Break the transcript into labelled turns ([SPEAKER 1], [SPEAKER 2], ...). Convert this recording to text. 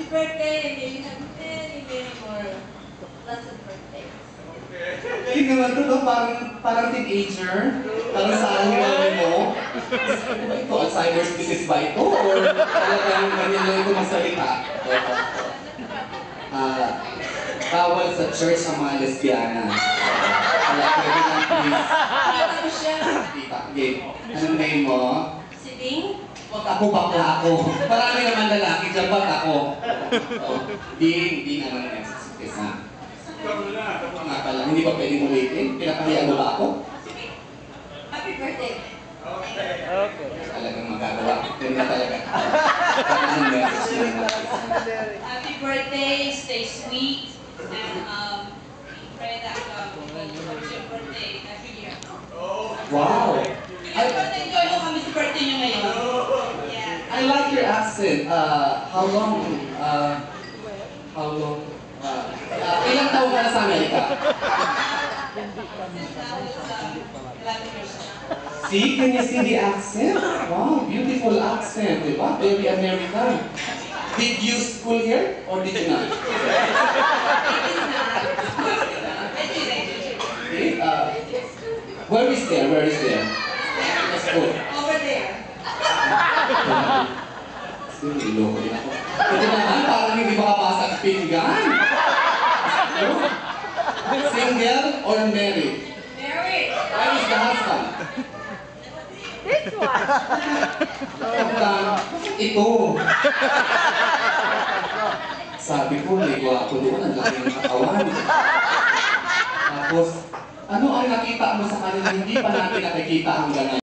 [SPEAKER 1] birthday, and may you have many, many more blessed birthdays.
[SPEAKER 2] Galing naman to, no? Parang teenager. Parang saan yung namin mo. Ano ba ito? Alzheimer's disease ba ito? Or talagang ganyan lang ito magsalita? Bawal sa church ang mga lesbiana. Kaya pwede lang please.
[SPEAKER 1] Ano ko siya?
[SPEAKER 2] Tita, game. Anong name mo?
[SPEAKER 1] Si Ding?
[SPEAKER 2] Wag ako, bakla ako. Marami naman lalaki dyan, ba't ako? Ding naman yan. Isa. Ako nga pala, hindi ba pwedeng ulitin? Pinakahiya mo ba ako?
[SPEAKER 1] Happy birthday.
[SPEAKER 3] Okay.
[SPEAKER 2] Talagang magagawa. Ganyan talaga. Anong message nyo natin?
[SPEAKER 1] Happy birthday, stay sweet, and we pray that we will have your birthday every year.
[SPEAKER 2] Wow!
[SPEAKER 1] Enjoy mo kami sa birthday niyo ngayon. Yeah.
[SPEAKER 2] I like your accent. How long? Ilang taon ka na sa Amerika?
[SPEAKER 1] Since I was 11 years old.
[SPEAKER 2] See, can you see the accent? Wow, beautiful accent, di ba? Very American. Did you school here or did you not?
[SPEAKER 1] It is not. It is.
[SPEAKER 2] Okay, where is there? Where is there? The school.
[SPEAKER 1] Over there.
[SPEAKER 2] Sige, niloko din ako. Ito naman, parang hindi makapasa sa pinggan. Single or married?
[SPEAKER 1] Married.
[SPEAKER 2] Where is the husband?
[SPEAKER 3] This one.
[SPEAKER 2] Ito. Sabi ko, may gwapo doon, ang laki ng katawan. Tapos, ano ang nakita mo sa kanila? Hindi pa natin nakikita hanggang ngayon.